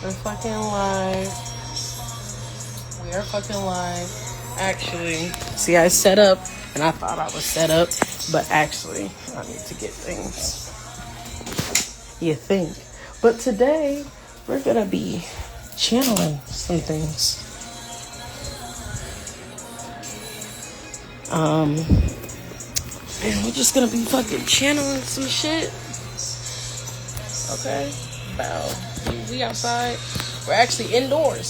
We're fucking live. We are fucking live. Actually, see, I set up, and I thought I was set up, but actually, I need to get things. You think. But today, we're gonna be channeling some things. And we're just gonna be fucking channeling some shit. Okay? Wow. We outside. We're actually indoors.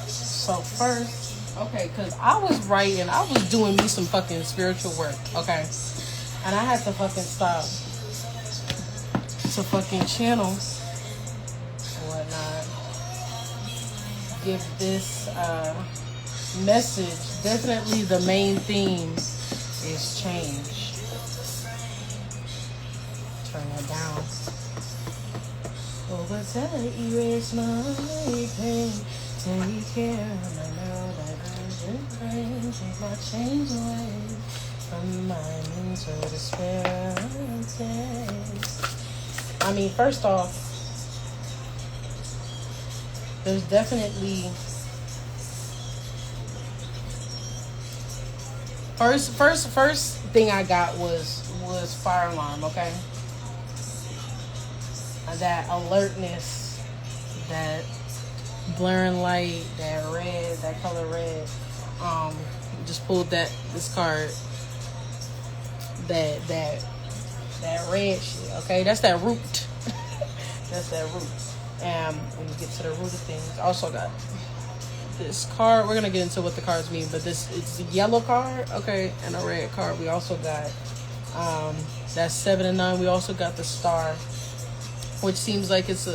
So first, okay, because I was doing me some fucking spiritual work, okay? And I had to fucking stop to fucking channel and whatnot. Give this message. Definitely the main theme is change. Turn it down. Over time, erase my pain. Take care of my now divergent brain. Take my change away from my mental despair. I mean, first off, there's definitely first thing I got was fire alarm, okay? That alertness, that blaring light, that color red. Just pulled this card. That red shit, okay? That's that root. That's that root. And when you get to the root of things, I also got this card. We're gonna get into what the cards mean, but it's a yellow card, okay, and a red card. We also got that's 7 and 9. We also got the star, which seems like it's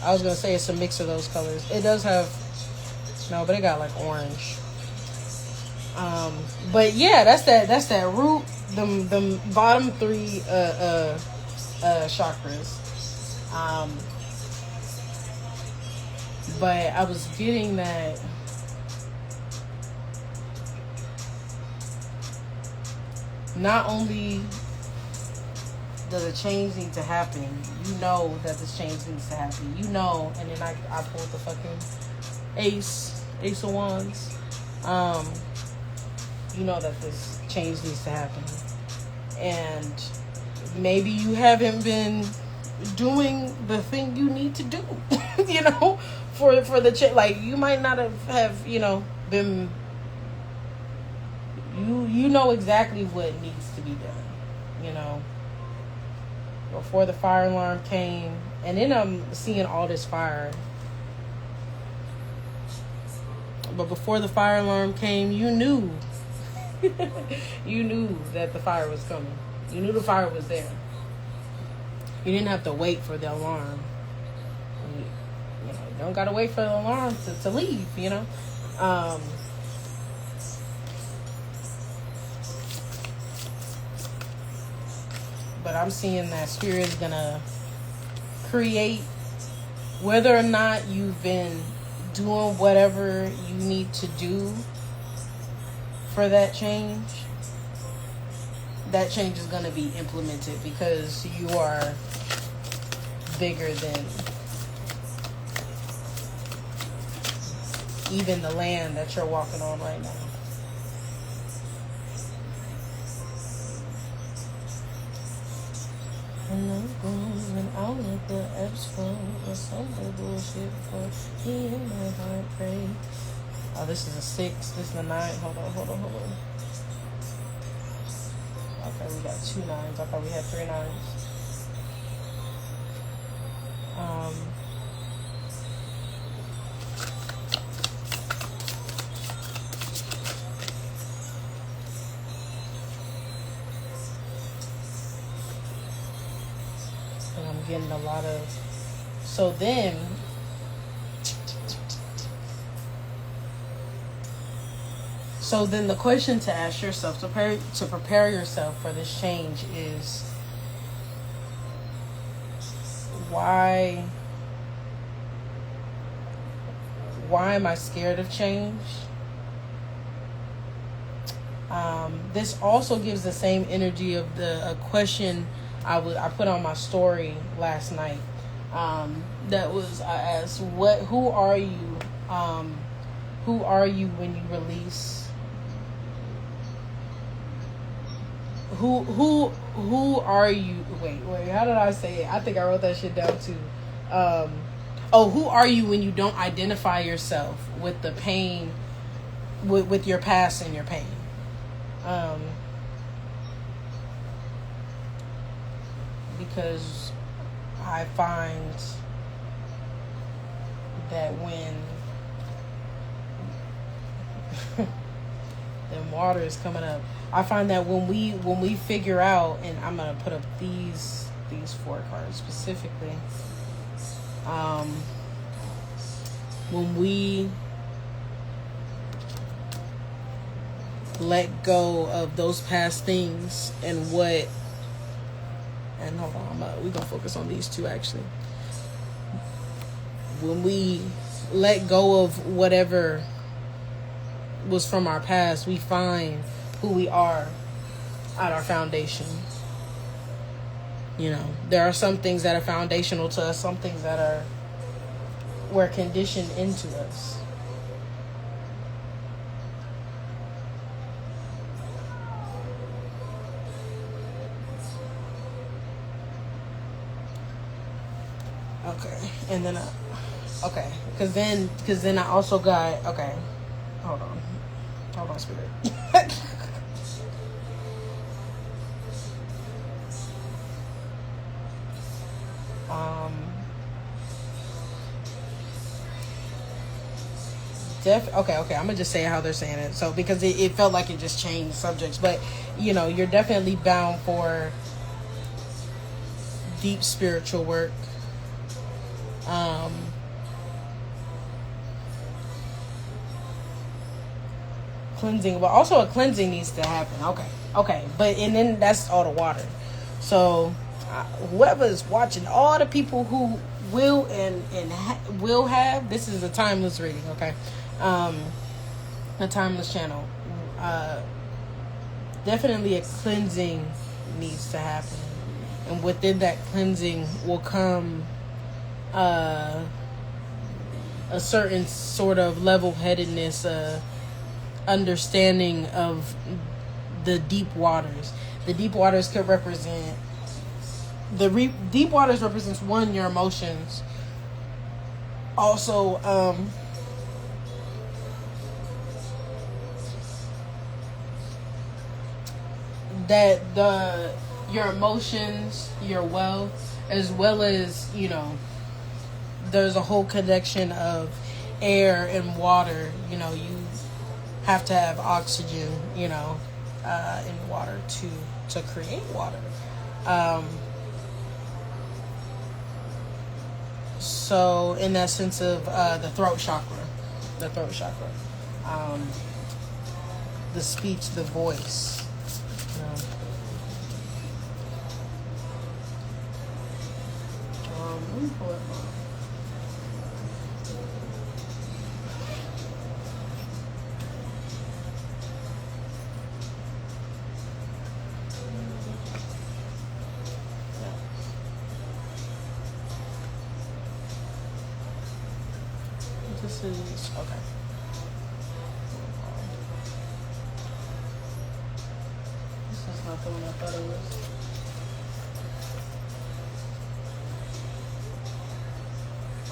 I was gonna say it's a mix of those colors. It does have but it got like orange. But yeah, that's that root. The bottom 3 chakras. But I was getting that not only does a change need to happen, you know that this change needs to happen. You know, and then I pulled the fucking Ace of Wands. You know that this change needs to happen. And maybe you haven't been doing the thing you need to do, you know, for the change. Like, you might not have been, you know exactly what needs to be done, you know. Before the fire alarm came, and then I'm seeing all this fire. But before the fire alarm came, you knew. You knew that the fire was coming. You knew the fire was there. You didn't have to wait for the alarm. You don't gotta wait for the alarm to leave, you know. But I'm seeing that Spirit is gonna create, whether or not you've been doing whatever you need to do for that change is going to be implemented, because you are bigger than even the land that you're walking on right now. And I'm going and I'll let the F's flow or some bullshit for me and my heart break. Oh, this is a 6. This is a 9. Hold on. Okay, we got 2 9s. I thought we had 3 9s. And I'm getting a lot of. So then. So then the question to ask yourself, to prepare yourself for this change, is why am I scared of change? This also gives the same energy of a question I put on my story last night. That was, I asked, who are you? Who are you when you release? Who are you? Wait, how did I say it? I think I wrote that shit down too. Who are you when you don't identify yourself with the pain, with your past and your pain? Because I find that when the water is coming up, I find that when we figure out, and I'm gonna put up these 4 cards specifically. When we let go of those past things and hold on, we're gonna focus on these 2 actually. When we let go of whatever was from our past, we find who we are at our foundation. You know, there are some things that are foundational to us, some things that were conditioned into us. Okay, and then because then I also got, hold on, spirit. Okay, I'm gonna just say how they're saying it. So because it felt like it just changed subjects, but you know, you're definitely bound for deep spiritual work. Cleansing, but also a cleansing needs to happen. Okay, but and then that's all the water. So whoever is watching, all the people who will will have, this is a timeless reading. Okay, a timeless channel. Definitely a cleansing needs to happen, and within that cleansing will come a certain sort of level-headedness, understanding of the deep waters. The deep waters could represent deep waters represents, one, your emotions. Also, that your emotions, your wealth, as well as, you know, there's a whole connection of air and water. You know, you have to have oxygen, you know, in water to create water. So in that sense of the throat chakra, the speech, the voice, you know. Let me pull it up. This is okay. This is not the one I thought it was.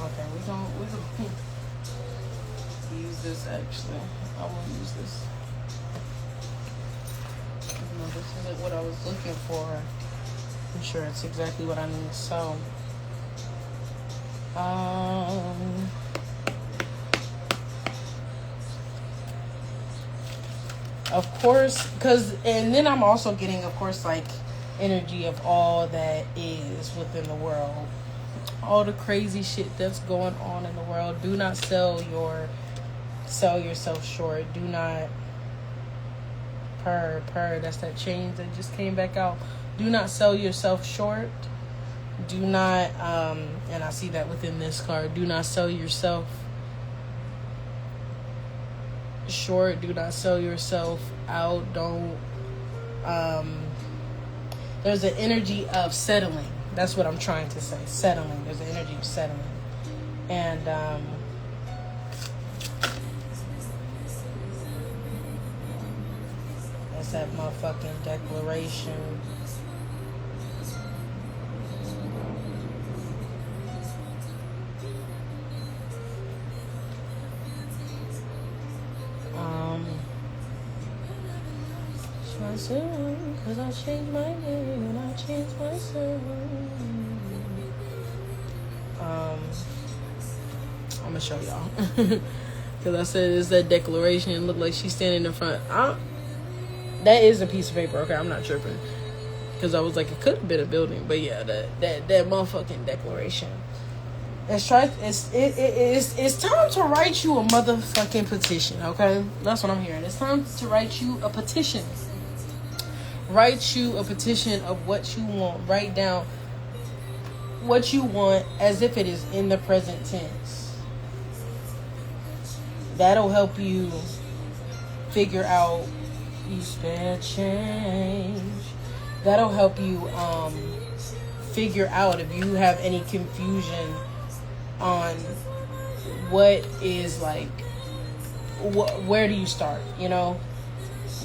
Okay, we don't use this actually. I will use this. No, this isn't what I was looking for. I'm sure it's exactly what I need. So, of course, and then I'm also getting, of course, like energy of all that is within the world, all the crazy shit that's going on in the world. Do not sell yourself short. Do not purr. That's that change that just came back out. Do not sell yourself short. Do not, and I see that within this card. Do not sell yourself. short. Do not sell yourself out. Don't. There's an energy of settling. That's what I'm trying to say. Settling. There's an energy of settling. And that's that motherfucking declaration. Myself, cause I changed my name and I changed myself. I'm gonna show y'all. Cause I said it's that declaration. It looked like she's standing in front. That is a piece of paper. Okay, I'm not tripping. Cause I was like, it could have been a building, but yeah, that motherfucking declaration. It's time to write you a motherfucking petition. Okay, that's what I'm hearing. It's time to write you a petition. Write you a petition of what you want. Write down what you want as if it is in the present tense. That'll help you figure out you spare change. That'll help you figure out if you have any confusion on what is like, where do you start, you know?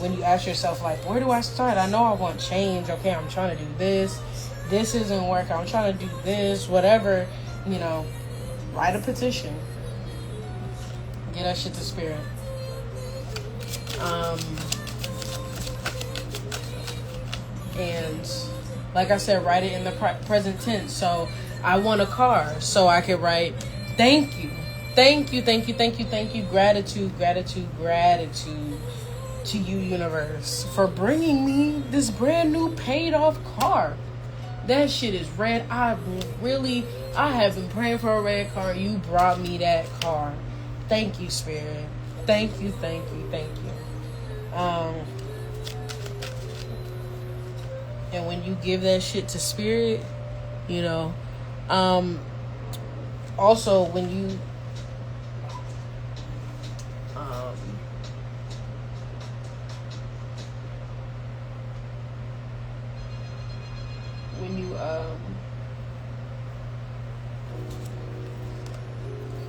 When you ask yourself, like, where do I start? I know I want change. Okay, I'm trying to do this. This isn't working. I'm trying to do this. Whatever, you know, write a petition. Get that shit to spirit. And like I said, write it in the present tense. So I want a car. So I can write, thank you. Thank you, thank you, thank you, thank you. Gratitude, gratitude, gratitude to you, universe, for bringing me this brand new paid off car. That shit is red. I have been praying for a red car. You brought me that car. Thank you, spirit. Thank you, thank you, thank you. And when you give that shit to spirit, you know, also when you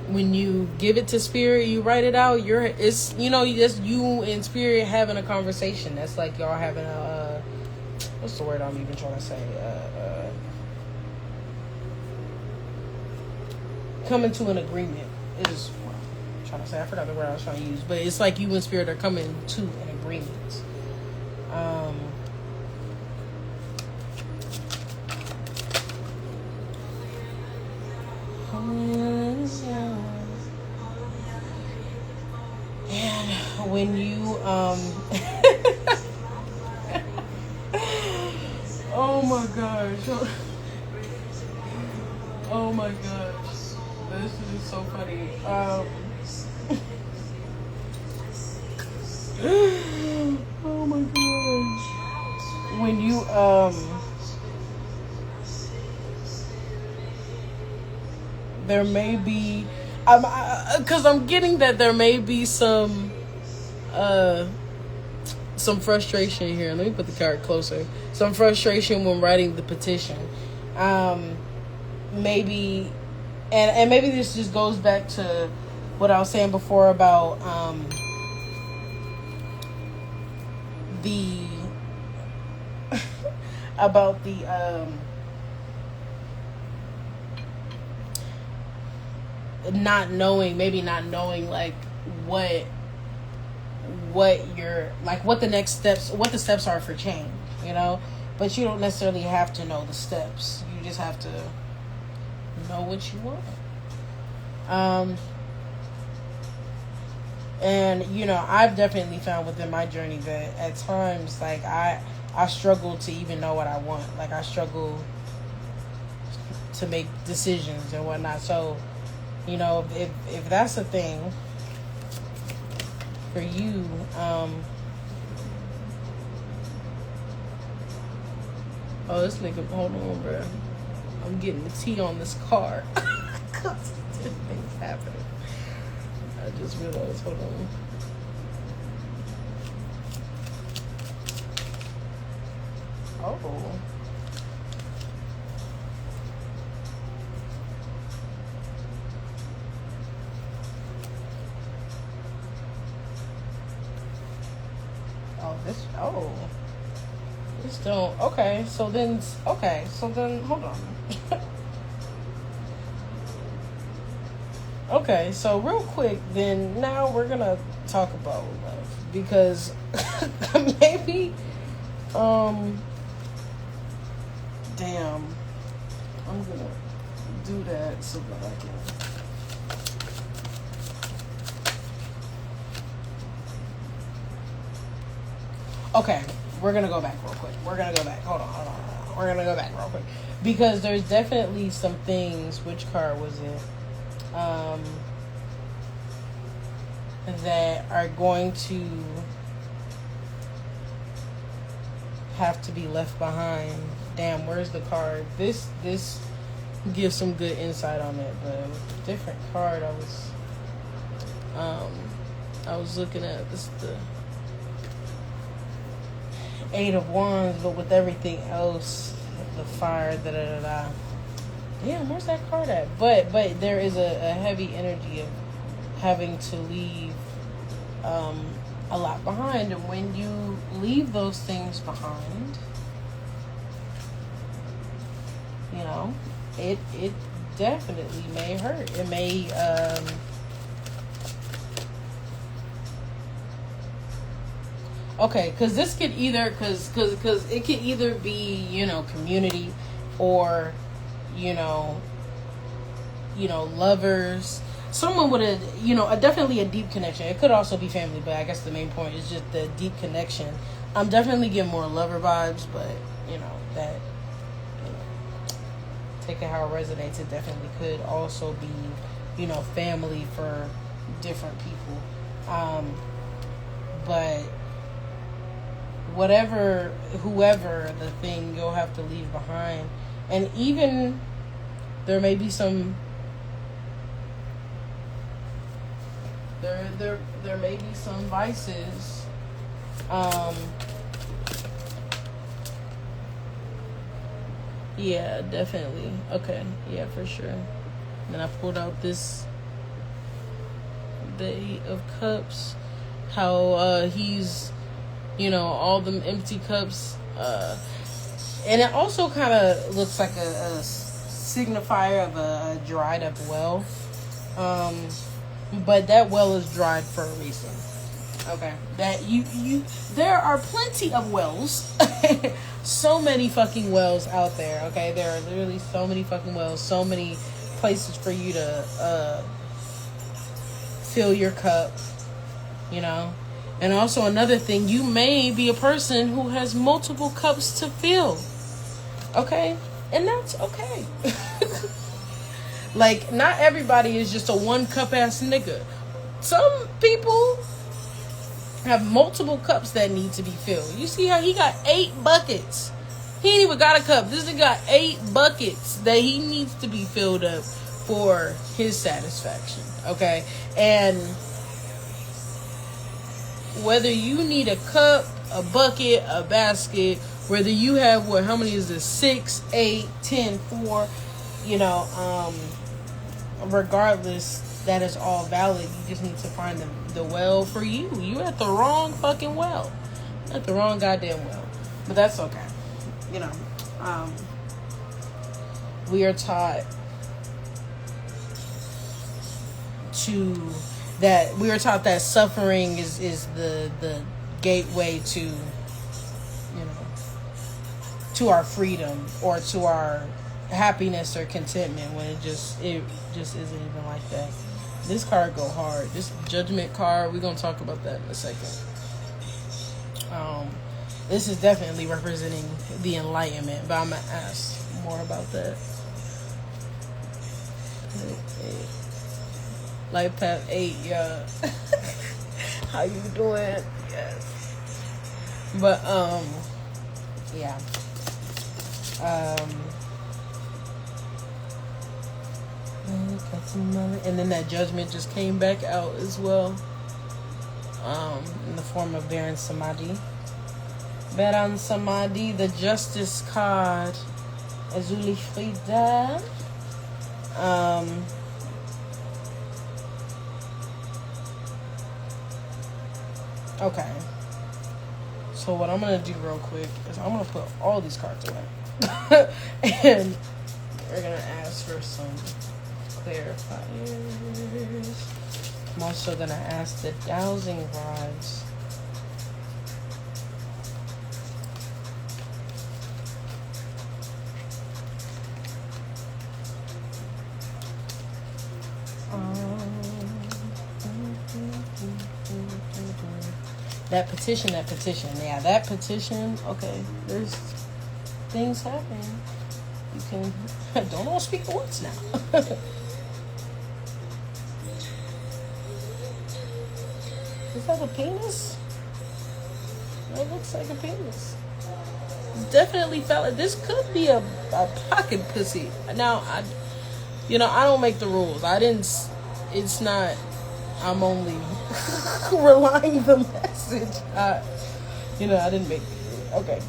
when you give it to spirit, you write it out. It's just you and spirit having a conversation. That's like y'all having a what's the word I'm even trying to say? Coming to an agreement is what I'm trying to say. I forgot the word I was trying to use, but it's like you and spirit are coming to an agreement. And when you oh my gosh, oh my gosh, this is so funny. Oh my gosh, when you there may be, because I'm getting that there may be some frustration here. Let me put the card closer. Some frustration when writing the petition. Maybe, and maybe this just goes back to what I was saying before about the not knowing like what the next steps, what the steps are for change, you know. But you don't necessarily have to know the steps. You just have to know what you want. And you know, I've definitely found within my journey that at times, like I struggle to even know what I want. Like I struggle to make decisions and whatnot. So, you know, if that's a thing for you, oh, this nigga, hold on, bro. I'm getting the tea on this card. This thing's happening. I just realized, hold on. Oh. Oh, this. Oh. This don't. Okay. So then. Okay. So then. Hold on. Okay. So real quick, then now we're gonna talk about love because maybe. Damn. I'm gonna do that so that I can. Okay, we're gonna go back real quick. We're gonna go back. Hold on. We're gonna go back real quick because there's definitely some things. Which card was it? That are going to have to be left behind. Damn, where's the card? This gives some good insight on it, but with a different card, I was looking at this the Eight of Wands, but with everything else, the fire, da da da da. Damn, where's that card at? But there is a heavy energy of having to leave a lot behind, and when you leave those things behind, you know, it definitely may hurt. It may okay, because this could either because it could either be, you know, community or you know lovers, someone with a, you know, definitely a deep connection. It could also be family, but I guess the main point is just the deep connection. I'm definitely getting more lover vibes, but you know that, you know, take it how it resonates. It definitely could also be, you know, family for different people. But whoever the thing, you'll have to leave behind, and even there may be some. There may be some vices. Yeah, definitely. Okay, yeah, for sure. Then I pulled out this the Eight of Cups. How he's, you know, all them empty cups. And it also kind of looks like a signifier of a dried up well. But that well is dried for a reason. Okay. That there are plenty of wells. So many fucking wells out there. Okay. There are literally so many fucking wells. So many places for you to fill your cup. You know. And also another thing, you may be a person who has multiple cups to fill. Okay. And that's okay. Like, not everybody is just a one cup ass nigga. Some people have multiple cups that need to be filled. You see how he got 8 buckets. He ain't even got a cup. This nigga got 8 buckets that he needs to be filled up for his satisfaction. Okay? And whether you need a cup, a bucket, a basket, whether you have how many is this? 6, 8, 10, 4, you know, regardless, that is all valid. You just need to find the well for you. You at the wrong fucking well. At the wrong goddamn well. But that's okay. You know, we are taught that suffering is the gateway to, you know, to our freedom or to our happiness or contentment, when it just isn't even like that. This card go hard. This Judgment card, we're gonna talk about that in a second. This is definitely representing the enlightenment, but I'm gonna ask more about that. Life path 8, yeah. How you doing? Yes. But yeah. And then that Judgment just came back out as well, in the form of Baron Samadhi. Beran Samadi, the Justice card. Azuli Frida. Okay. So what I'm going to do real quick is I'm going to put all these cards away. And we're going to ask for some clarifiers. I'm also going to ask the dowsing rods. That petition. Yeah, that petition. Okay, there's things happening. You can don't all speak at once now. Is that a penis? That looks like a penis. Definitely felt like this could be a pocket pussy. Now, I don't make the rules. It's not, I'm only relying the message. I didn't make, okay.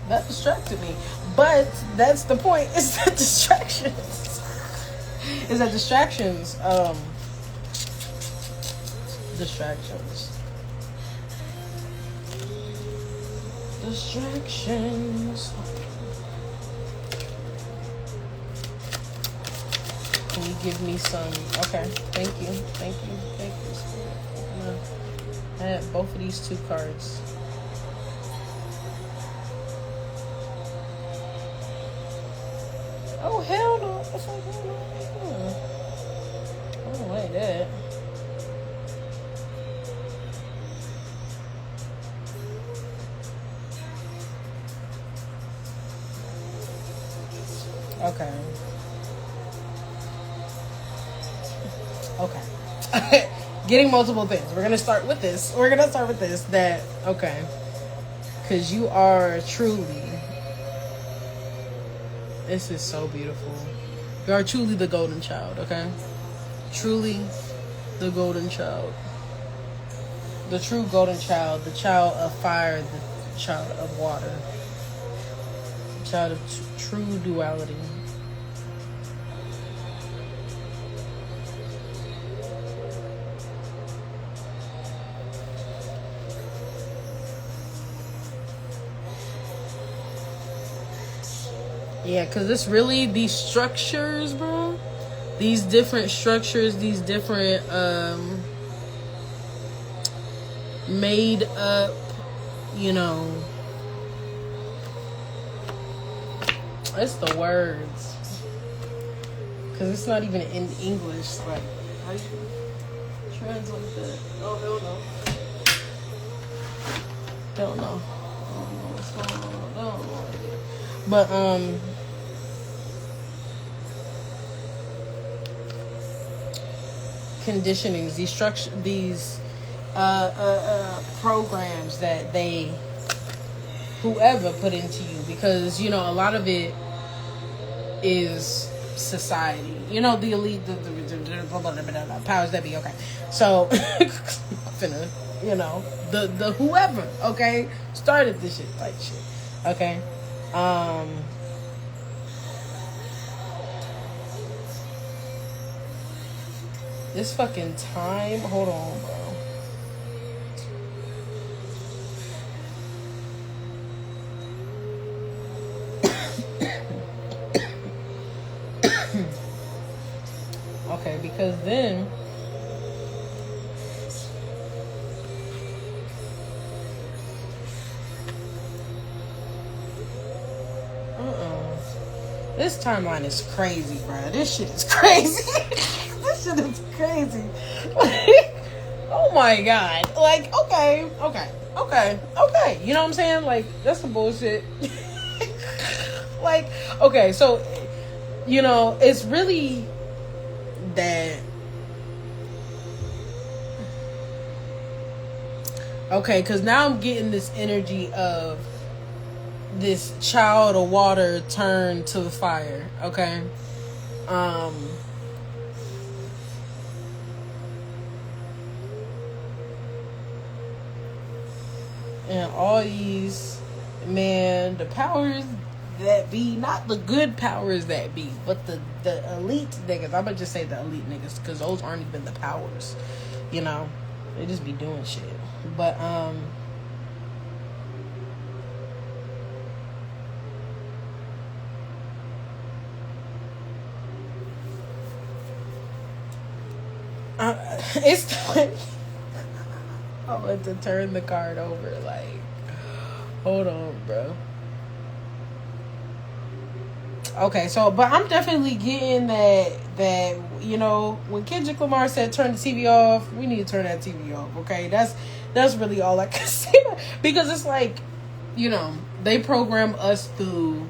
That distracted me. But that's the point, is that distractions. Distractions. Can you give me some? Okay, thank you. I have both of these 2 cards. Oh, hell no. That's like, I don't like that. Okay. Getting multiple things. We're gonna start with this. That, okay. Because you are truly, this is so beautiful. You are truly the golden child, okay? Truly the golden child. The true golden child. The child of fire. The child of water. The child of true duality. Yeah, because it's really these structures, bro. These different structures, these different made up, it's the words. Because it's not even in English. Like, how do you translate that? Oh, hell no. Hell no. I don't know what's going on. I don't know. But, conditionings, these structure, these programs that whoever put into you, because a lot of it is society, the elite, the powers that be. Okay, so finna, the whoever, okay, started this shit, type shit, okay. This fucking time. Hold on, bro. Okay, because then this timeline is crazy, bro. This shit is crazy. This shit is crazy. Like, oh my god. Like, okay. You know what I'm saying? Like, that's some bullshit. Like, okay, so, it's really that. Okay, because now I'm getting this energy of this child of water turned to the fire, okay? And all these, man, the powers that be, not the good powers that be, but the elite niggas. I'm gonna just say the elite niggas, because those aren't even the powers, you know. They just be doing shit. But it's I want to turn the card over. Like, hold on, bro. Okay, so, but I'm definitely getting that, you know, when Kendrick Lamar said turn the TV off, we need to turn that TV off, okay? That's really all I can say. Because it's like, you know, they program us through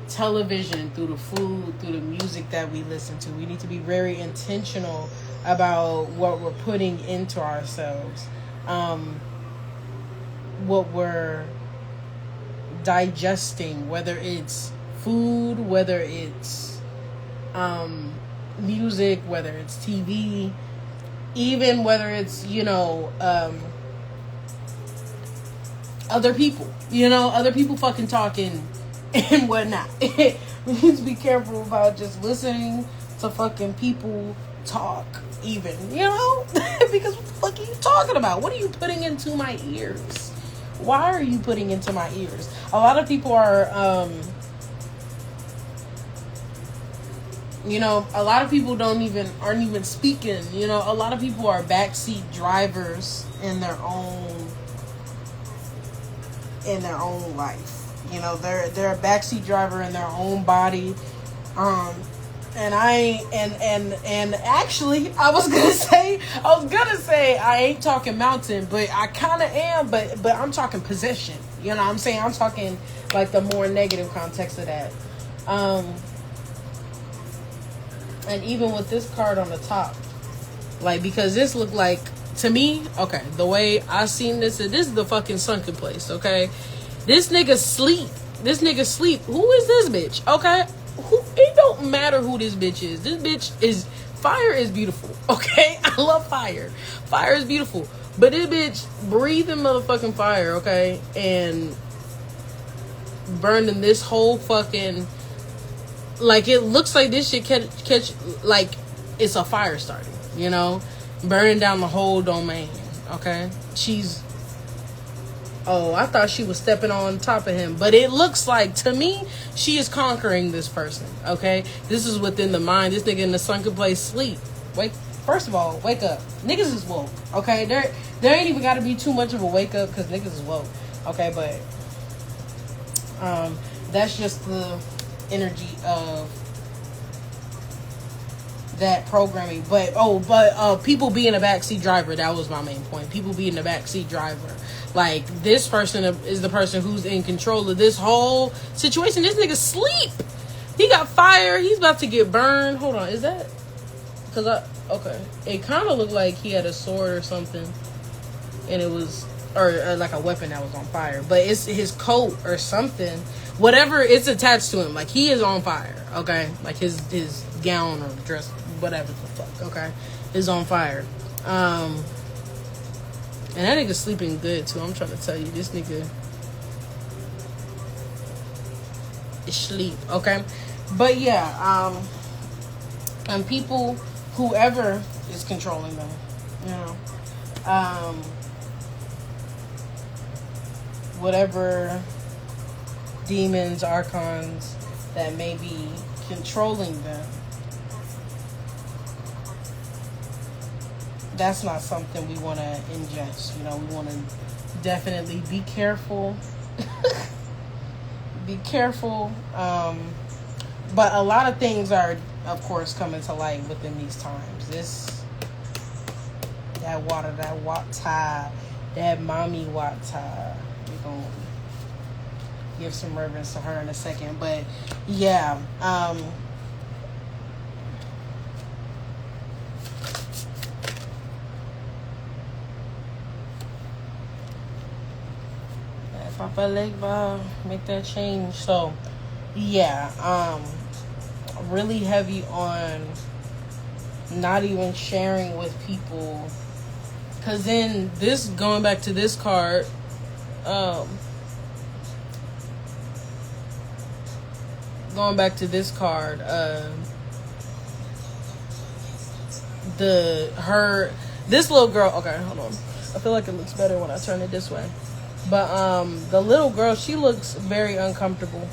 television, through the food, through the music that we listen to. We need to be very intentional about what we're putting into ourselves, what we're digesting, whether it's food, whether it's music, whether it's TV, even whether it's, you know, other people, you know, other people fucking talking and whatnot. We need to be careful about just listening to fucking people talk, even, you know. Because what the fuck are you talking about? What are you putting into my ears? Why are you putting into my ears? A lot of people are you know, a lot of people aren't even speaking. You know, a lot of people are backseat drivers in their own life. You know, they're a backseat driver in their own body. And actually, I was gonna say I ain't talking mountain, but I kind of am. But I'm talking possession. You know what I'm saying? I'm talking like the more negative context of that. And even with this card on the top, like, because this looked like, to me, okay, the way I seen this is the fucking sunken place, okay? This nigga sleep. Who is this bitch, okay? It don't matter who this bitch is. This bitch is, fire is beautiful, okay? I love fire. Fire is beautiful. But this bitch breathing motherfucking fire, okay? And burning this whole fucking, like, it looks like this shit catch like it's a fire starting, you know, burning down the whole domain. Okay, I thought she was stepping on top of him, but it looks like, to me, she is conquering this person. Okay, this is within the mind. This nigga in the sunken place sleep. First of all, wake up. Niggas is woke. Okay, there ain't even got to be too much of a wake up, because niggas is woke. Okay, but that's just the energy of that programming. But people being a backseat driver, that was my main point. People being a backseat driver, like, this person is the person who's in control of this whole situation. This nigga sleep. He got fire. He's about to get burned. Hold on, is that because okay, it kind of looked like he had a sword or something, and it was, or like a weapon that was on fire, but it's his coat or something. Whatever, it's attached to him. Like, he is on fire, okay? Like, his gown or dress, whatever the fuck, okay, is on fire. And that nigga's sleeping good, too. I'm trying to tell you, this nigga is sleep, okay? But, yeah, and people, whoever is controlling them, you know, whatever demons, archons that may be controlling them, that's not something we want to ingest. You know, we want to definitely be careful. Be careful. But a lot of things are, of course, coming to light within these times. That water, that wata, that mommy wata. We're going to give some reverence to her in a second. But, yeah. Papa Legba, make that change. So, yeah. Really heavy on not even sharing with people. Because then this, going back to this card, Going back to this card, this little girl. Okay, hold on. I feel like it looks better when I turn it this way. But the little girl, she looks very uncomfortable.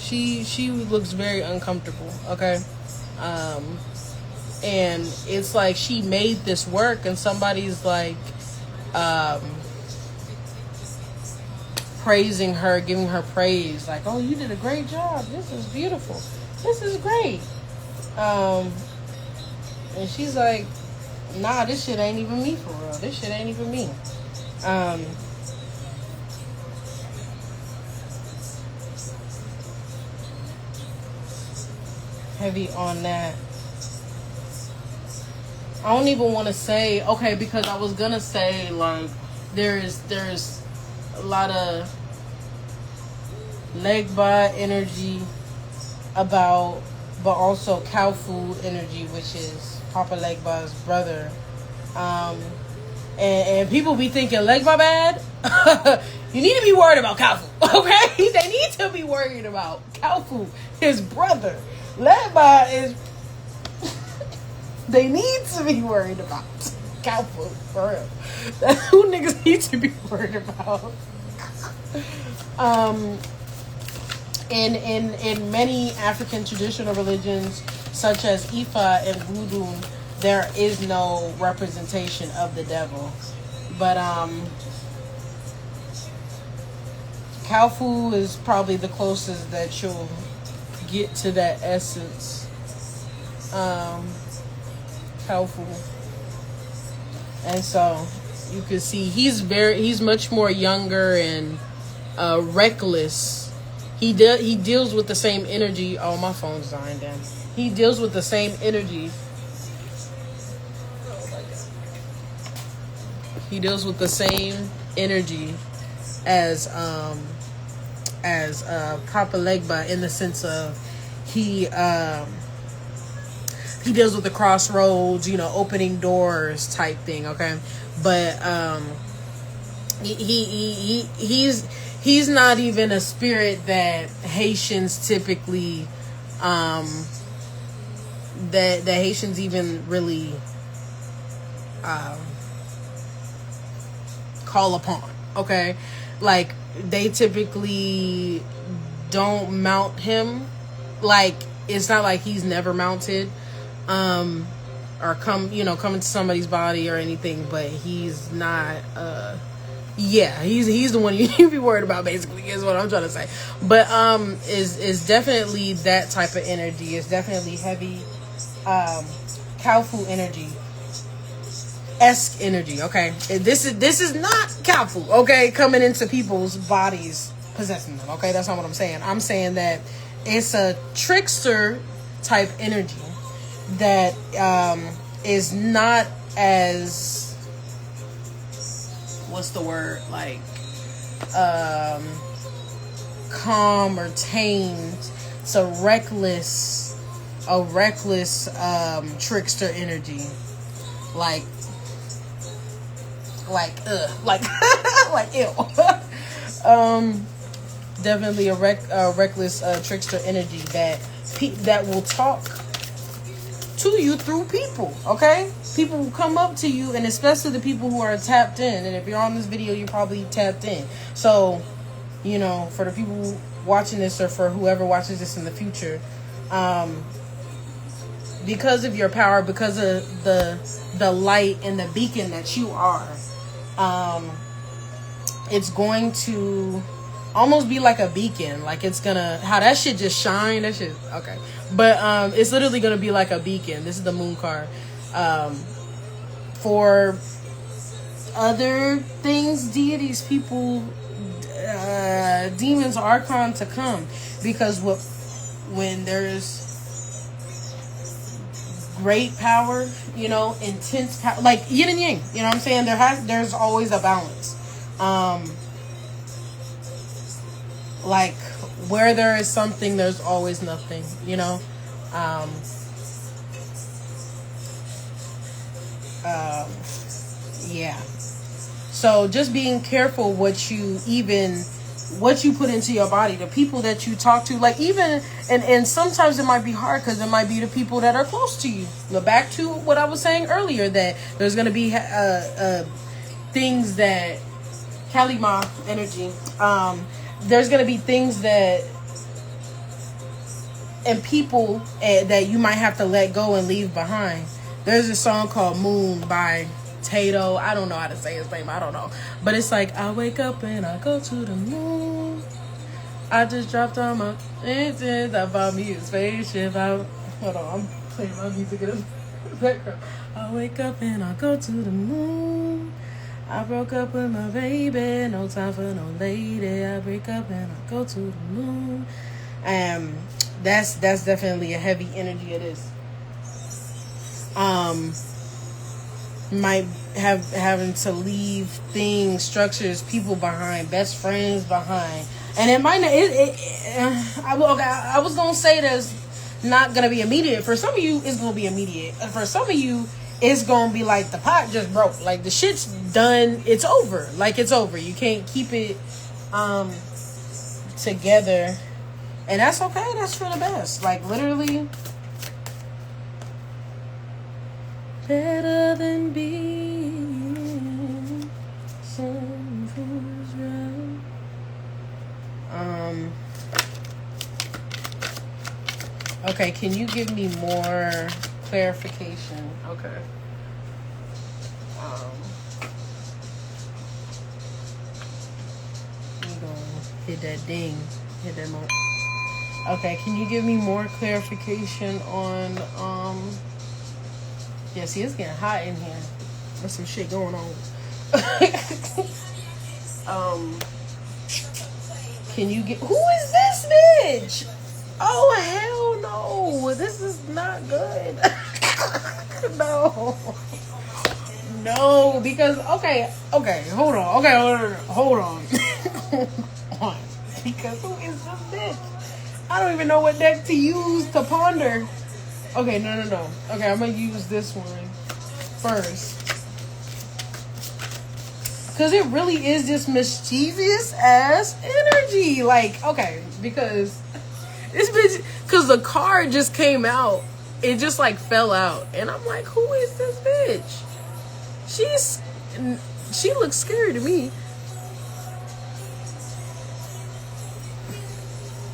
She looks very uncomfortable. Okay, and it's like she made this work, and somebody's like praising her, giving her praise, like, "Oh, you did a great job. This is beautiful. This is great." And she's like, "Nah, this shit ain't even me for real. This shit ain't even me." Heavy on that. I don't even want to say, okay, because I was gonna say, like, there's a lot of Legba energy about, but also cow food energy, which is Papa Legba's brother. And people be thinking Legba bad. You need to be worried about cow food, okay? They need to be worried about cow food, his brother. Legba is... They need to be worried about cow food, for real. That's who niggas need to be worried about. In many African traditional religions, such as Ifa and Voodoo, there is no representation of the devil. But cow food is probably the closest that you'll get to that essence. Cow food. And so you can see he's much more younger and reckless. He deals with the same energy. Oh, my phone's dying down. He deals with the same energy. He deals with the same energy as Papa Legba, in the sense of he deals with the crossroads, opening doors type thing, okay? But he's not even a spirit that Haitians typically that Haitians even really call upon, okay? Like, they typically don't mount him. Like, it's not like he's never mounted or come into somebody's body or anything, but he's not he's the one you need to be worried about, basically, is what I'm trying to say. But is definitely that type of energy. It's definitely heavy cow food energy. Esque energy, okay? This is not cow food, okay? Coming into people's bodies, possessing them, okay? That's not what I'm saying. I'm saying that it's a trickster type energy that is not as, what's the word, like calm or tamed. It's a reckless trickster energy, like ew. Definitely a reckless trickster energy that will talk to you through people, okay? People will come up to you, and especially the people who are tapped in. And if you're on this video, you're probably tapped in. So, for the people watching this, or for whoever watches this in the future, because of your power, because of the light and the beacon that you are, it's going to almost be like a beacon. Like, it's gonna, how that shit just shine, that shit, okay. But it's literally gonna be like a beacon. This is the moon card. For other things, deities, people, demons, archon to come, because when there's great power, intense power, like yin and yang, you know what I'm saying? There's always a balance. Like, where there is something, there's always nothing, yeah. So just being careful what you put into your body, the people that you talk to, like even, and sometimes it might be hard because it might be the people that are close to you. Now back to what I was saying earlier, that there's going to be things that, Kalima energy, there's going to be things that, and people that you might have to let go and leave behind. There's a song called Moon by Tato. I don't know how to say his name. I don't know. But it's like, I wake up and I go to the moon. I just dropped on my engines. I bought me a spaceship. Hold on, I'm playing my music in the background. I wake up and I go to the moon. I broke up with my baby. No time for no lady. I break up and I go to the moon. That's definitely a heavy energy it is. Might having to leave things, structures, people behind, best friends behind, and it might not. I was gonna say that's not gonna be immediate. For some of you, it's gonna be immediate. For some of you, it's gonna be like the pot just broke. Like the shit's done. It's over. Like it's over. You can't keep it together, and that's okay. That's for the best. Like literally. Better than being some fool's right. Okay, can you give me more clarification? Okay. I'm gonna hit that ding. Hit that mark. Okay, can you give me more clarification on yeah, see, it's getting hot in here. There's some shit going on. Can you get... Who is this bitch? Oh, hell no. This is not good. No. No, because... Okay, hold on. Okay, hold on. Because who is this bitch? I don't even know what deck to use to ponder. Okay, no. Okay, I'm gonna use this one first. Because it really is just mischievous ass energy. Like, okay, because this bitch, because the card just came out. It just like fell out. And I'm like, who is this bitch? She looks scary to me.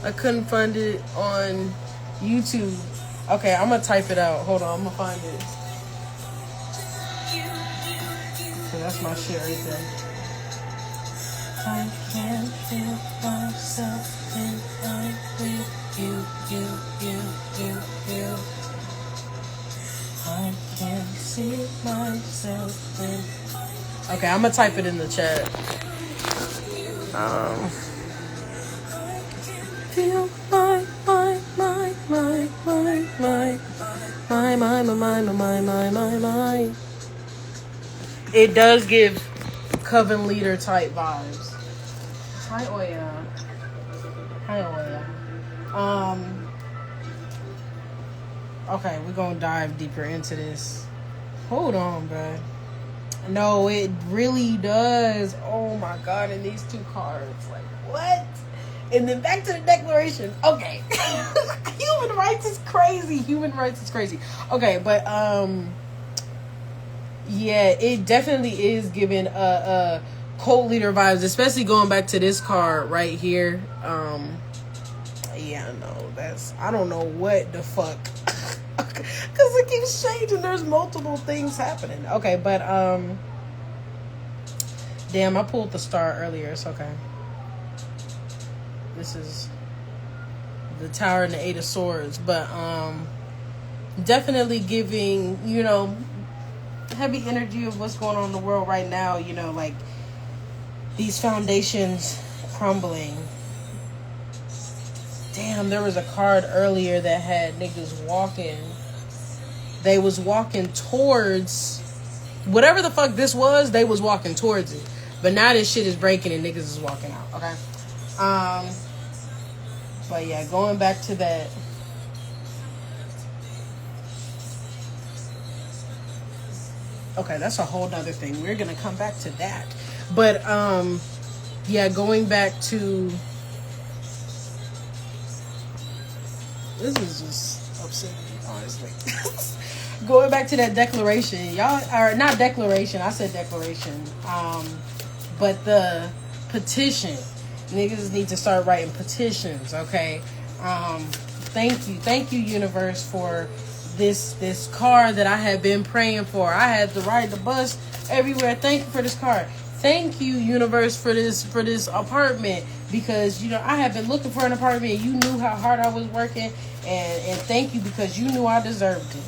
I couldn't find it on YouTube. Okay, I'm gonna type it out. Hold on, I'm gonna find it. So that's my shit right there. I can't feel myself in line with you. I can't see myself in. Okay, I'm gonna type it in the chat. Feel my. It does give coven leader type vibes. Hi Oya. Okay, we're gonna dive deeper into this. Hold on, bro. No, it really does. Oh my god, and these two cards. Like, what? And then back to the declaration. Okay. Human rights is crazy. Okay, but yeah, it definitely is giving cult leader vibes, especially going back to this card right here. Yeah, no, I don't know what the fuck. Cause it keeps changing. There's multiple things happening. Okay, but damn, I pulled the star earlier. It's okay. This is the Tower and the Eight of Swords, but definitely giving, heavy energy of what's going on in the world right now, like these foundations crumbling. Damn, there was a card earlier that had niggas walking. They was walking towards whatever the fuck this was, they was walking towards it. But now this shit is breaking and niggas is walking out, okay? But yeah, going back to that. Okay, that's a whole nother thing. We're gonna come back to that. But yeah, going back to, this is just upsetting, honestly. Going back to that declaration, y'all, or not declaration, I said declaration. But the petition, niggas need to start writing petitions, okay? Thank you, universe, for this car that I had been praying for. I had to ride the bus everywhere. Thank you for this car. Thank you, universe, for this apartment, because I have been looking for an apartment. You knew how hard I was working, and thank you because you knew I deserved it.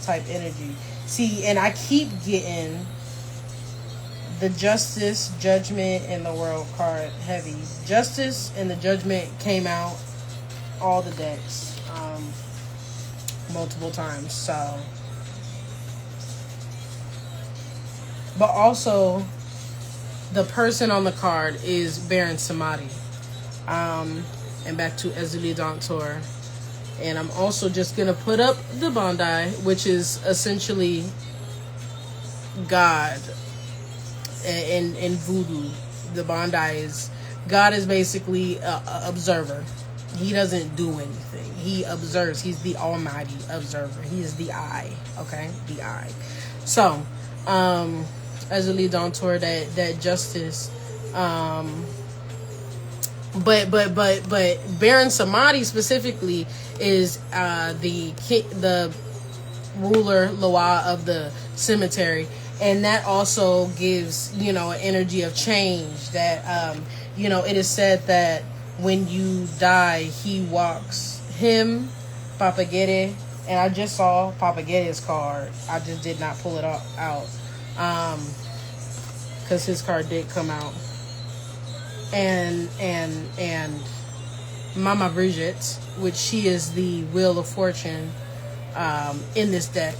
Type energy. See, and I keep getting the justice, judgment, and the world card heavy. Justice and the judgment came out all the decks multiple times. So, but also the person on the card is Baron Samadi. And back to Ezuli Dantor. And I'm also just going to put up the Bandai, which is essentially God in voodoo. The Bandai is, God is basically an observer. He doesn't do anything. He observes. He's the almighty observer. He is the eye. Okay? The eye. So, as a lead on tour, that justice, but Baron Samadi specifically is the ruler Loa of the cemetery, and that also gives an energy of change. That it is said that when you die, he walks him, Papagere, and I just saw Papagere's card. I just did not pull it out because his card did come out. And Mama Bridget, which she is the Wheel of Fortune in this deck.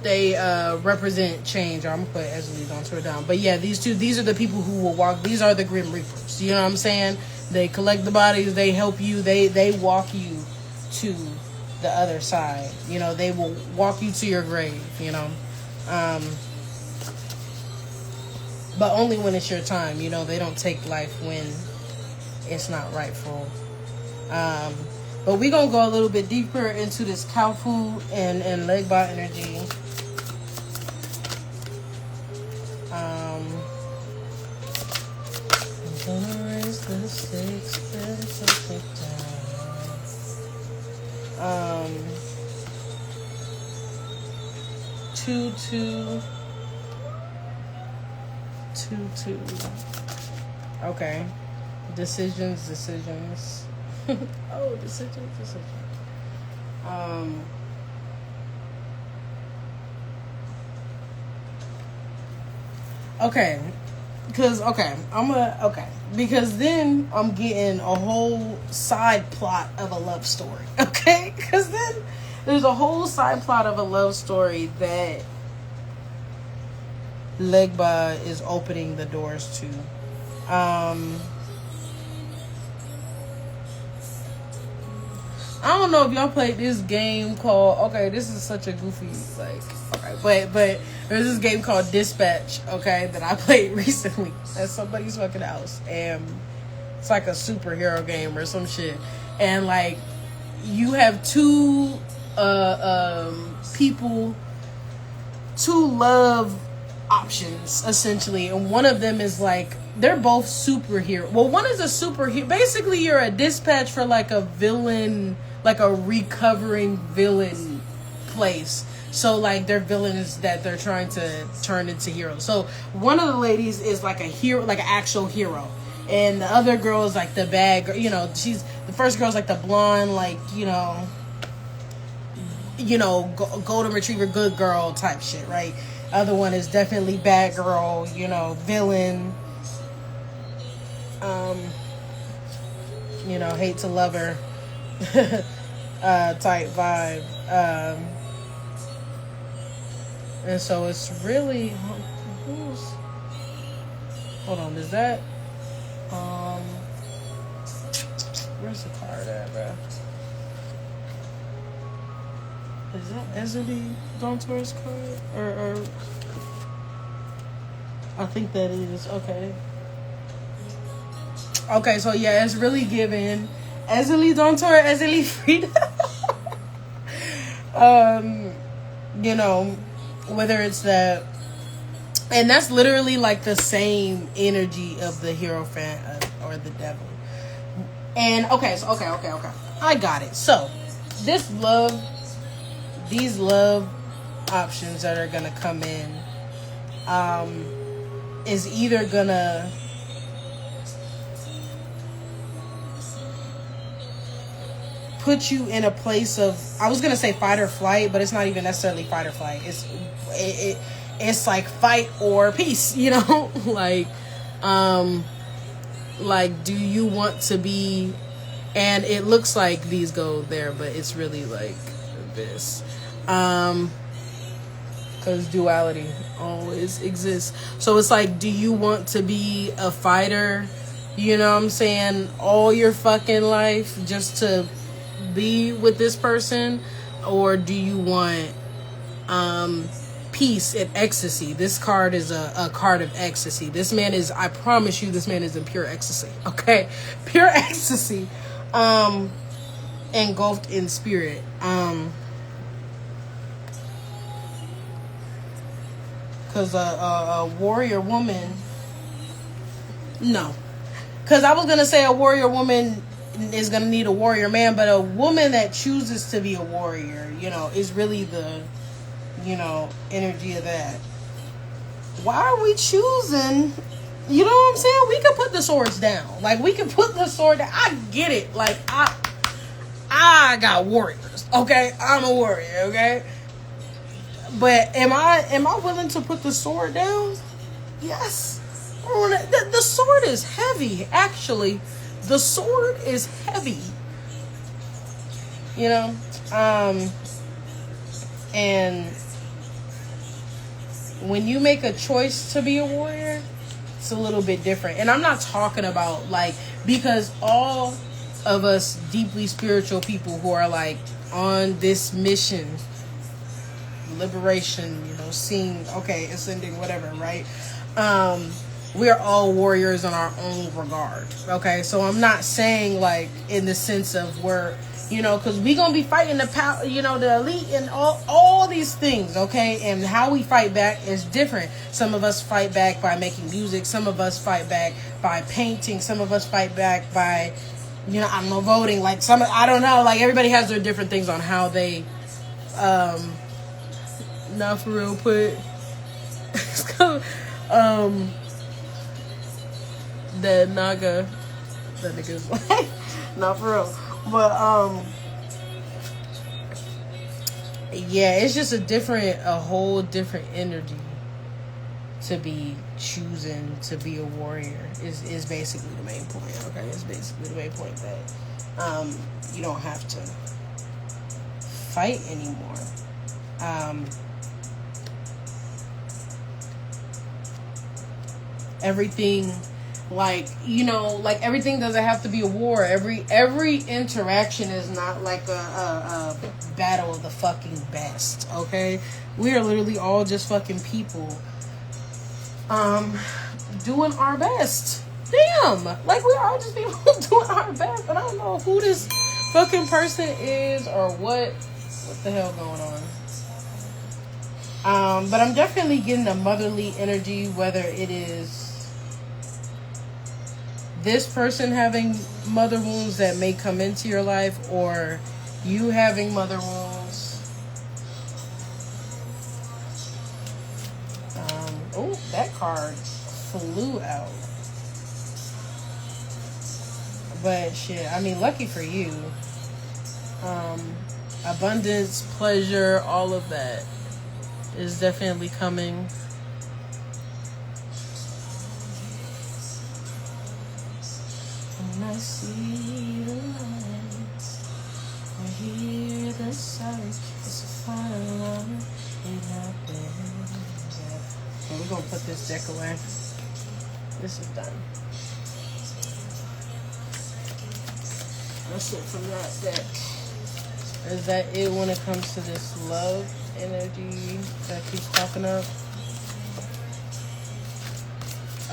They represent change. I'm gonna put Ezuli on tour down. But yeah, these are the people who will walk. These are the Grim Reapers. You know what I'm saying? They collect the bodies. They help you. They walk you to the other side. They will walk you to your grave. But only when it's your time. They don't take life when it's not rightful. But we're going to go a little bit deeper into this cow food and Legba energy. I'm gonna raise the stakes and take it down. 2-2. 2-2. Okay. Decisions. Oh, decisions. Okay. Because then I'm getting a whole side plot of a love story. Okay? Because then there's a whole side plot of a love story that Legba is opening the doors to. I don't know if y'all played this game called, this is such a goofy, but there's this game called Dispatch, that I played recently at somebody's fucking house, and it's like a superhero game or some shit, and you have two people, two love options essentially, and one of them is they're both superhero. Well, one is a superhero. Basically, you're a dispatch for a villain, a recovering villain place. So they're villains that they're trying to turn into heroes. So one of the ladies is a hero, an actual hero, and the other girl is the bad girl. She's the first girl's the blonde, golden retriever, good girl type shit, right? Other one is definitely bad girl, villain. Hate to love her type vibe. And so it's really hold on, is that where's the card at, bro? Is that Ezeli Dontour's card? Or I think that is. Okay. Okay, so yeah, it's really giving Ezeli Dontour, Ezeli Frida. You know, whether it's that, and that's literally like the same energy of the Hierophant or the devil. And okay, I got it. So these love options that are gonna come in, is either gonna put you in a place of, I was gonna say fight or flight, but it's not even necessarily fight or flight. It's like fight or peace, you know? like do you want to be, and it looks like these go there, but it's really like this, because duality always exists. So it's like, do you want to be a fighter, you know what I'm saying, all your fucking life just to be with this person, or do you want peace and ecstasy? This card is a card of ecstasy. This man is, I promise you, this man is in pure ecstasy. Okay, pure ecstasy, engulfed in spirit. Because a warrior woman, no, because I was gonna say a warrior woman is gonna need a warrior man, but a woman that chooses to be a warrior, you know, is really the, you know, energy of that. Why are we choosing? You know what I'm saying? We can put the swords down. Like, we can put the sword down. I get it. Like, I got warriors. Okay, I'm a warrior. Okay, but am I willing to put the sword down? Yes. The sword is heavy. Actually, the sword is heavy. You know, and when you make a choice to be a warrior, it's a little bit different. And I'm not talking about like, because all of us deeply spiritual people who are like on this mission, liberation, you know, seeing, okay, ascending, whatever, right? We're all warriors in our own regard. Okay, so I'm not saying like in the sense of we're, you know, because we gonna be fighting the power, you know, the elite and all these things, okay? And how we fight back is different. Some of us fight back by making music. Some of us fight back by painting. Some of us fight back by, you know, I don't know, voting. Like some, I don't know. Like everybody has their different things on how they, not for real, put, that naga, that nigga's like, not for real. But, yeah, it's just a whole different energy to be choosing to be a warrior is basically the main point, okay? It's basically the main point that, you don't have to fight anymore. Everything, like, you know, like everything doesn't have to be a war. Every interaction is not like a battle of the fucking best, okay? We are literally all just fucking people doing our best. Damn, like we're all just people doing our best. But I don't know who this fucking person is or what the hell going on. But I'm definitely getting a motherly energy, whether it is this person having mother wounds that may come into your life, or you having mother wounds. Oh, that card flew out. But shit, I mean, lucky for you. Abundance, pleasure, all of that is definitely coming. I see the lights, I hear the sighs, it's a final line, it happens. Okay, we're gonna put this deck away. This is done. That's it from that deck. Is that it when it comes to this love energy that keeps popping up?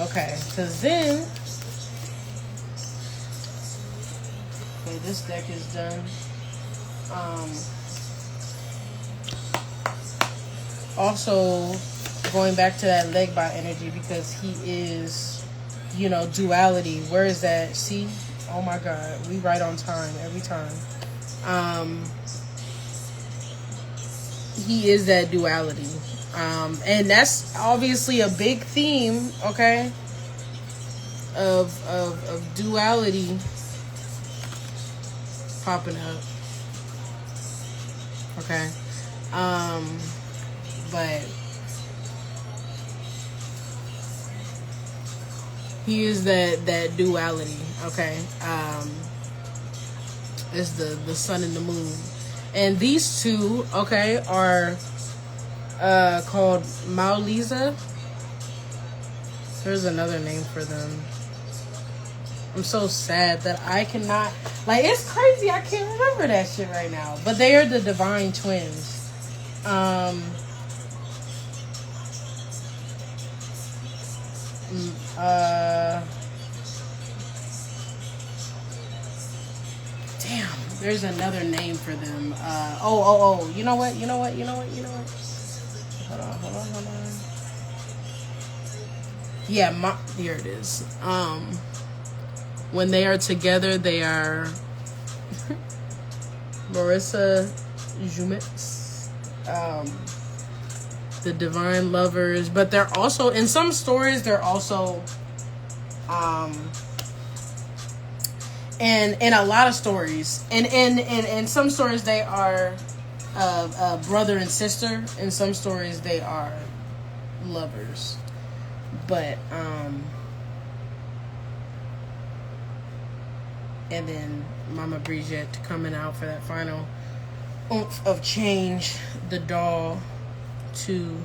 Okay, because then... Okay, this deck is done. Also, going back to that Legba energy, because he is, you know, duality. Where is that? See? Oh my God. We right on time every time. He is that duality. And that's obviously a big theme, okay? Of duality popping up. Okay. But he is that duality, okay? It's the sun and the moon. And these two, okay, are called Maulisa. There's another name for them. I'm so sad that I cannot, like, it's crazy I can't remember that shit right now. But they are the divine twins. Damn, there's another name for them. You know what? Hold on. Yeah, here it is. When they are together, they are Marissa Jumex, the divine lovers, but they're also, in some stories, they're also, and in a lot of stories, and in some stories they are brother and sister. In some stories they are lovers, but and then Mama Brigitte coming out for that final oomph of change, the doll to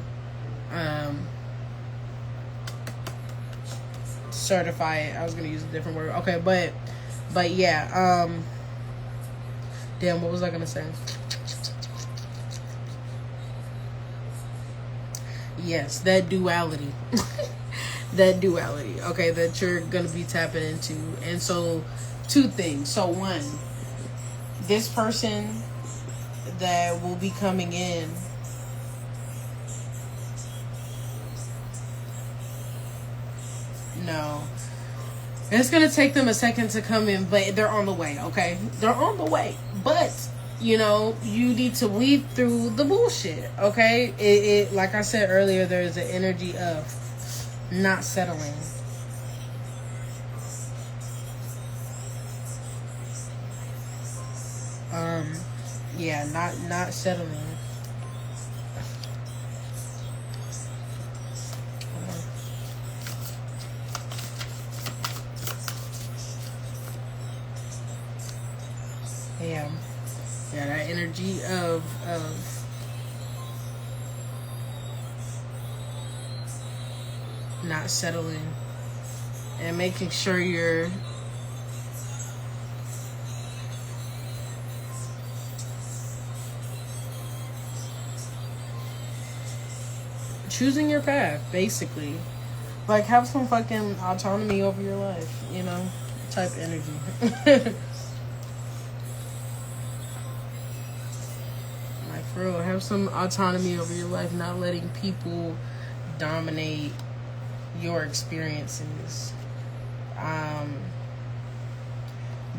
certify it. I was gonna use a different word. Okay, but yeah, damn, what was I gonna say? Yes, that duality. That duality, okay, that you're gonna be tapping into. And so, two things. So one, this person that will be coming in, no, it's gonna take them a second to come in, but they're on the way. Okay, they're on the way. But you know, you need to weed through the bullshit. Okay, it like I said earlier, there's an energy of not settling. Yeah, not settling. Yeah, that energy of not settling and making sure you're choosing your path, basically. Like, have some fucking autonomy over your life, you know, type energy. Like, for real, have some autonomy over your life, not letting people dominate your experiences.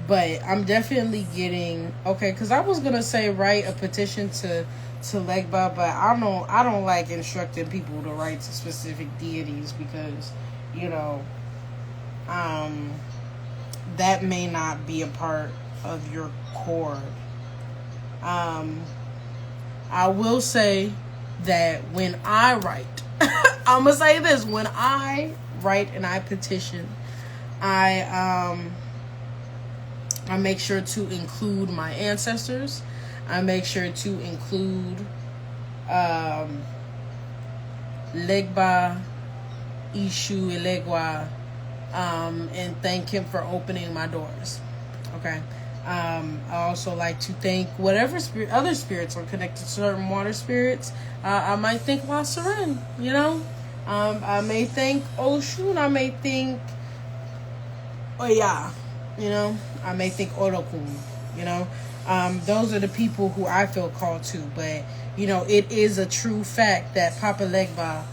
But I'm definitely getting, okay, because I was gonna say write a petition to Legba, but I don't like instructing people to write to specific deities, because, you know, that may not be a part of your core. I will say that when I write, I'm gonna say this, when I write and I petition, I make sure to include my ancestors. I make sure to include Legba, Ishu, Elegwa, and thank him for opening my doors. Okay, I also like to thank whatever other spirits are connected to certain water spirits. I might thank La Seren, you know. I may thank Oshun. I may think Oya, you know. I may think Orokun, you know. Those are the people who I feel called to. But, you know, it is a true fact that Papa Legba,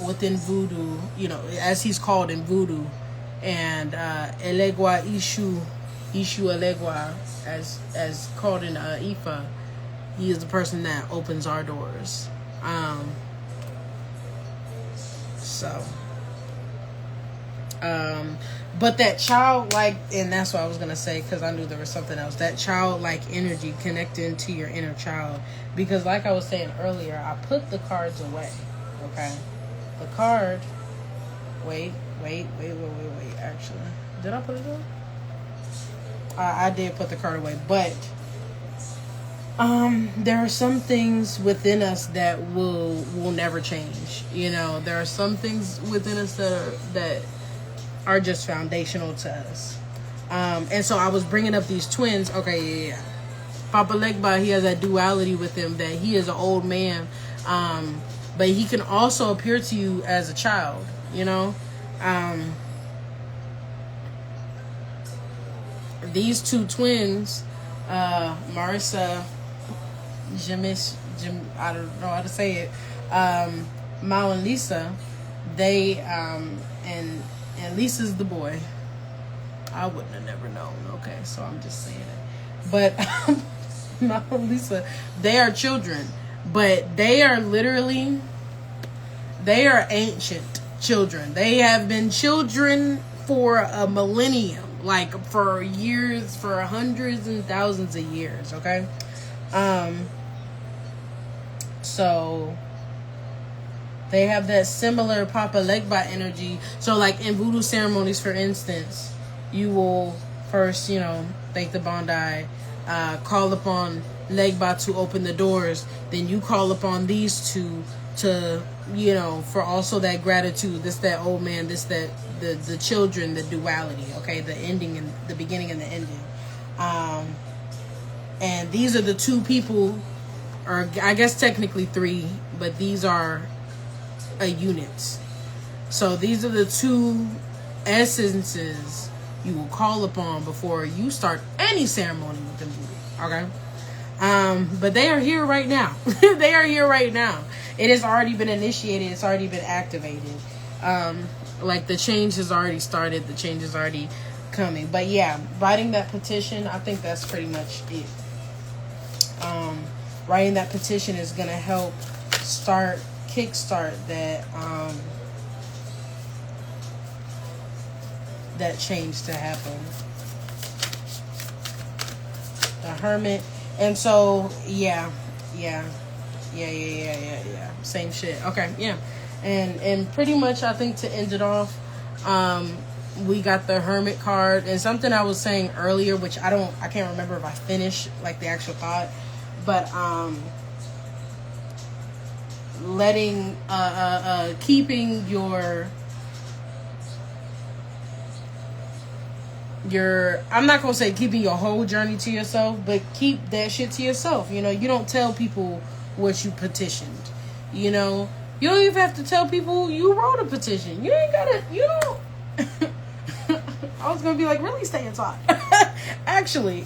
within voodoo, you know, as he's called in voodoo, and Elegua Ishu Elegua, as called in Ifa, he is the person that opens our doors. But that childlike, and that's what I was gonna say, because I knew there was something else. That childlike energy connecting to your inner child, because like I was saying earlier, I put the cards away. Okay, the card. Wait. Actually, did I put it away? I did put the card away, but there are some things within us that will never change. You know, there are some things within us that are just foundational to us. And so I was bringing up these twins. Okay, yeah. Papa Legba, he has that duality with him, that he is an old man, but he can also appear to you as a child. You know. These two twins, Marissa, I don't know how to say it, Mao and Lisa, they, and Lisa's the boy. I wouldn't have never known, okay, so I'm just saying it. But Mao and Lisa, they are children, but they are ancient children. They have been children for a millennium. Like for years, for hundreds and thousands of years, okay? So they have that similar Papa Legba energy. So like in voodoo ceremonies, for instance, you will first, you know, thank the Bondi, call upon Legba to open the doors. Then you call upon these two to, you know, for also that gratitude. This, that old man, this, that the children, the duality, okay, the ending and the beginning and the ending. And these are the two people, or I guess technically three, but these are a unit. So these are the two essences you will call upon before you start any ceremony with the voodoo, okay? But they are here right now. They are here right now. It has already been initiated. It's already been activated. Like the change has already started. The change is already coming. But yeah, writing that petition, I think that's pretty much it. Writing that petition is going to help kickstart that change to happen. The Hermit. And so, yeah. Same shit. Okay, yeah. And pretty much, I think to end it off, we got the Hermit card, and something I was saying earlier, which I can't remember if I finished like the actual thought, but letting keeping your I'm not gonna say keeping your whole journey to yourself, but keep that shit to yourself. You know, you don't tell people what you petitioned. You know, you don't even have to tell people you wrote a petition. You ain't gotta, you don't. I was gonna be like, really, stay inside. Actually,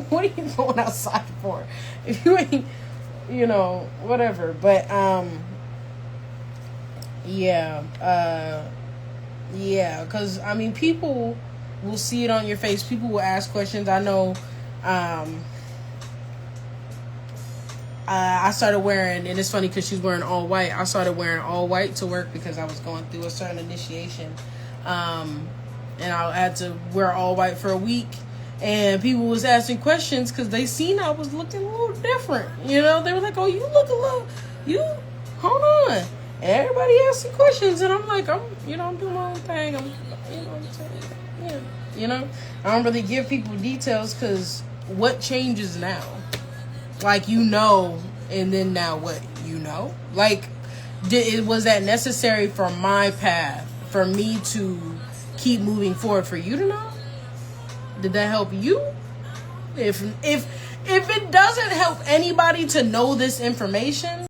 what are you going outside for? If you ain't, you know, whatever. But yeah, because I mean, people will see it on your face. People will ask questions. I know. I started wearing, and it's funny because she's wearing all white. I started wearing all white to work because I was going through a certain initiation. And I had to wear all white for a week. And people was asking questions because they seen I was looking a little different. You know, they were like, oh, you look a little, hold on. And everybody asking questions. And I'm like, I'm doing my own thing. I'm saying? Yeah. You know, I don't really give people details because what changes now? Like, and then now what? Like, was that necessary for my path, for me to keep moving forward, for you to know? Did that help you? If it doesn't help anybody to know this information,